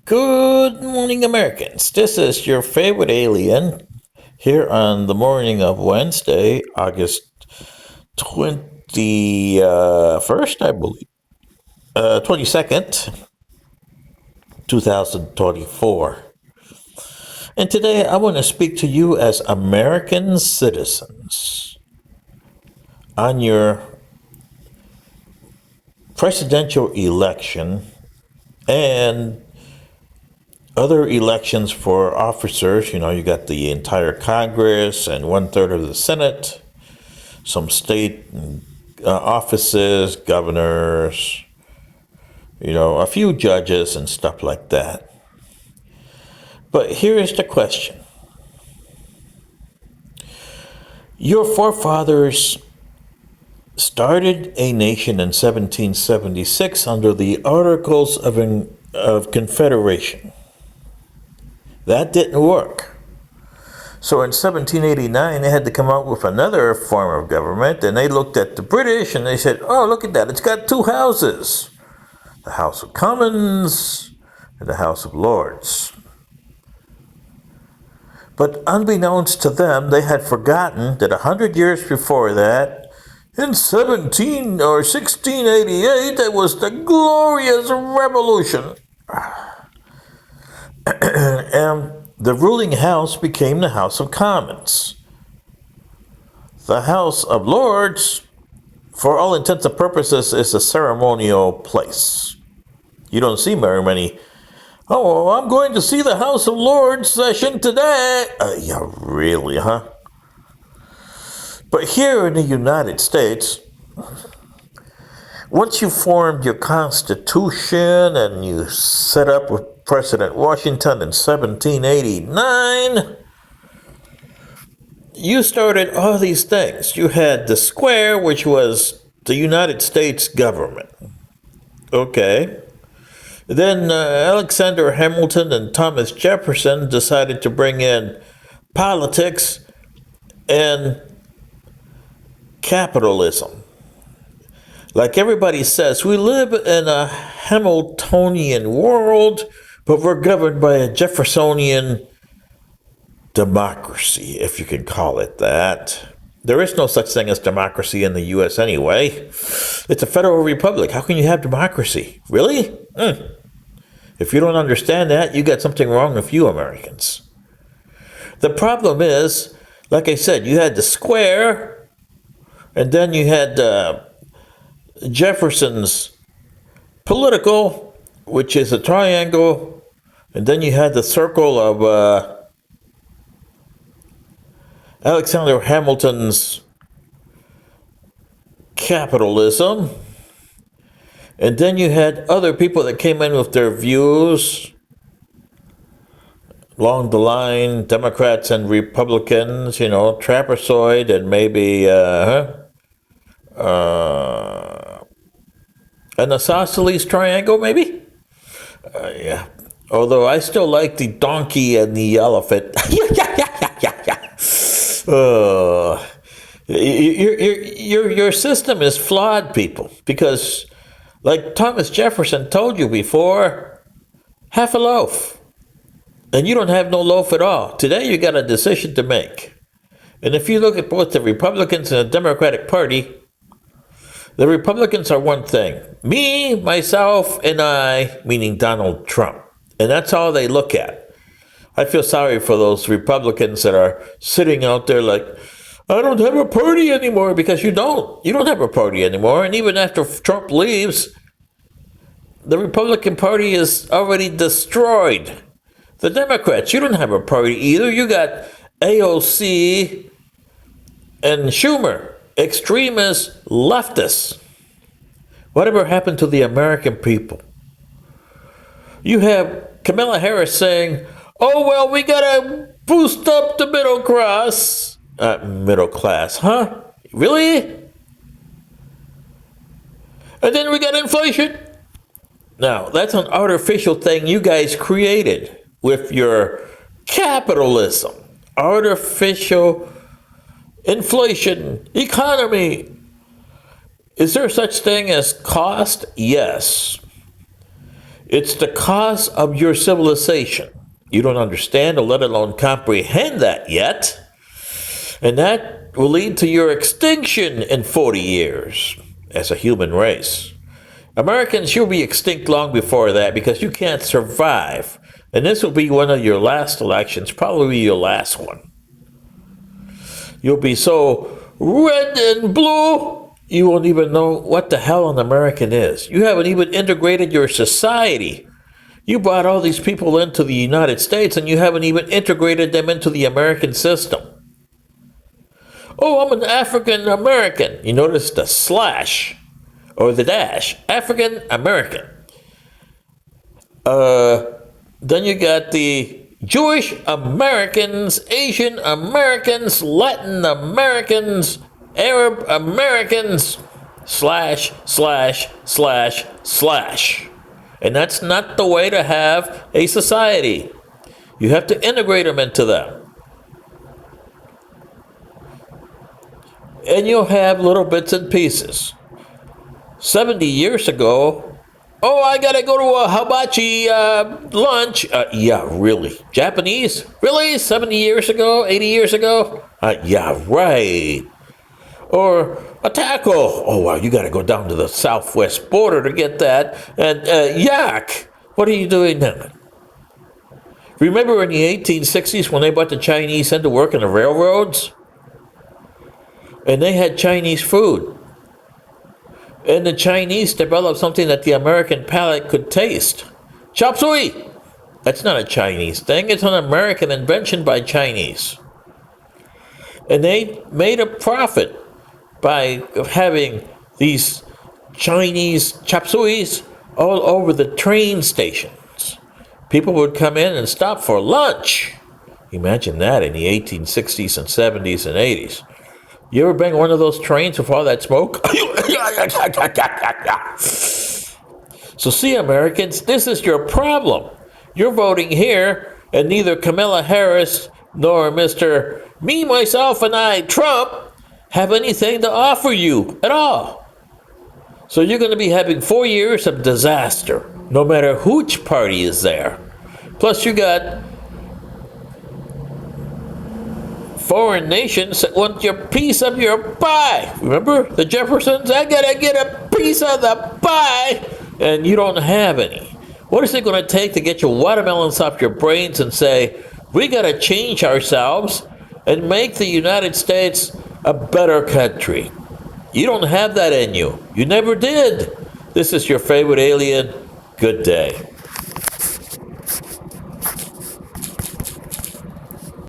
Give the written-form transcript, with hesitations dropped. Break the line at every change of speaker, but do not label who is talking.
Good morning, Americans. This is your favorite alien here on the morning of Wednesday, August 21st, I believe, 22nd, 2024. And today I want to speak to you as American citizens on your presidential election and other elections for officers. You got the entire Congress and 1/3 of the Senate, some state offices, governors, a few judges and stuff like that. But here is the question. Your forefathers started a nation in 1776 under the Articles of Confederation. That didn't work. So in 1789, they had to come out with another form of government, and they looked at the British and they said, oh, look at that, it's got two houses, the House of Commons and the House of Lords. But unbeknownst to them, they had forgotten that 100 years before that, in 1688, it was the glorious revolution. And the ruling house became the House of Commons. The House of Lords, for all intents and purposes, is a ceremonial place. You don't see very many, oh, I'm going to see the House of Lords session today. Yeah, really, huh? But here in the United States, once you formed your Constitution and you set up with President Washington in 1789, you started all these things. You had the square, which was the United States government. Okay. Then Alexander Hamilton and Thomas Jefferson decided to bring in politics and capitalism. Like everybody says, we live in a Hamiltonian world, but we're governed by a Jeffersonian democracy, if you can call it that. There is no such thing as democracy in the U.S. anyway. It's a federal republic. How can you have democracy? Really? If you don't understand that, you got something wrong with you Americans. The problem is, like I said, you had the square, and then you had Jefferson's political, which is a triangle, and then you had the circle of Alexander Hamilton's capitalism, and then you had other people that came in with their views along the line, Democrats and Republicans, trapezoid and maybe an isosceles triangle, maybe? Yeah. Although I still like the donkey and the elephant. Your system is flawed, people, because, like Thomas Jefferson told you before, half a loaf. And you don't have no loaf at all. Today you got a decision to make. And if you look at both the Republicans and the Democratic Party, the Republicans are one thing. Me, myself, and I, meaning Donald Trump. And that's all they look at. I feel sorry for those Republicans that are sitting out there like, I don't have a party anymore, because you don't. You don't have a party anymore. And even after Trump leaves, the Republican Party is already destroyed. The Democrats, you don't have a party either. You got AOC and Schumer, extremists, leftists. Whatever happened to the American people? You have Kamala Harris saying, oh, well, we got to boost up the middle class. Middle class, huh? Really? And then we got inflation. Now, that's an artificial thing you guys created with your capitalism. Artificial inflation, economy. Is there such thing as cost? Yes. It's the cause of your civilization. You don't understand or let alone comprehend that yet. And that will lead to your extinction in 40 years as a human race. Americans, you'll be extinct long before that because you can't survive. And this will be one of your last elections, probably your last one. You'll be so red and blue, you won't even know what the hell an American is. You haven't even integrated your society. You brought all these people into the United States and you haven't even integrated them into the American system. Oh, I'm an African American. You notice the slash or the dash, African American. Then you got the Jewish Americans, Asian Americans, Latin Americans, Arab Americans, slash, slash, slash, slash. And that's not the way to have a society. You have to integrate them into them. And you'll have little bits and pieces. 70 years ago, oh, I gotta go to a hibachi lunch. Yeah, really? Japanese? Really? 70 years ago? 80 years ago? Yeah, right. Or a taco. Oh, wow, you gotta go down to the southwest border to get that. And yak. What are you doing now? Remember in the 1860s when they brought the Chinese in to work in the railroads? And they had Chinese food. And the Chinese developed something that the American palate could taste. Chop suey! That's not a Chinese thing. It's an American invention by Chinese. And they made a profit by having these Chinese chop sueys all over the train stations. People would come in and stop for lunch. Imagine that in the 1860s and 70s and 80s. You ever been on one of those trains with all that smoke? So see, Americans, this is your problem. You're voting here, and neither Kamala Harris nor Mr. Me, Myself, and I, Trump, have anything to offer you at all. So you're going to be having 4 years of disaster, no matter which party is there. Plus you got foreign nations that want your piece of your pie. Remember the Jeffersons? I gotta get a piece of the pie. And you don't have any. What is it going to take to get your watermelons off your brains and say, we gotta change ourselves and make the United States a better country? You don't have that in you. You never did. This is your favorite alien. Good day.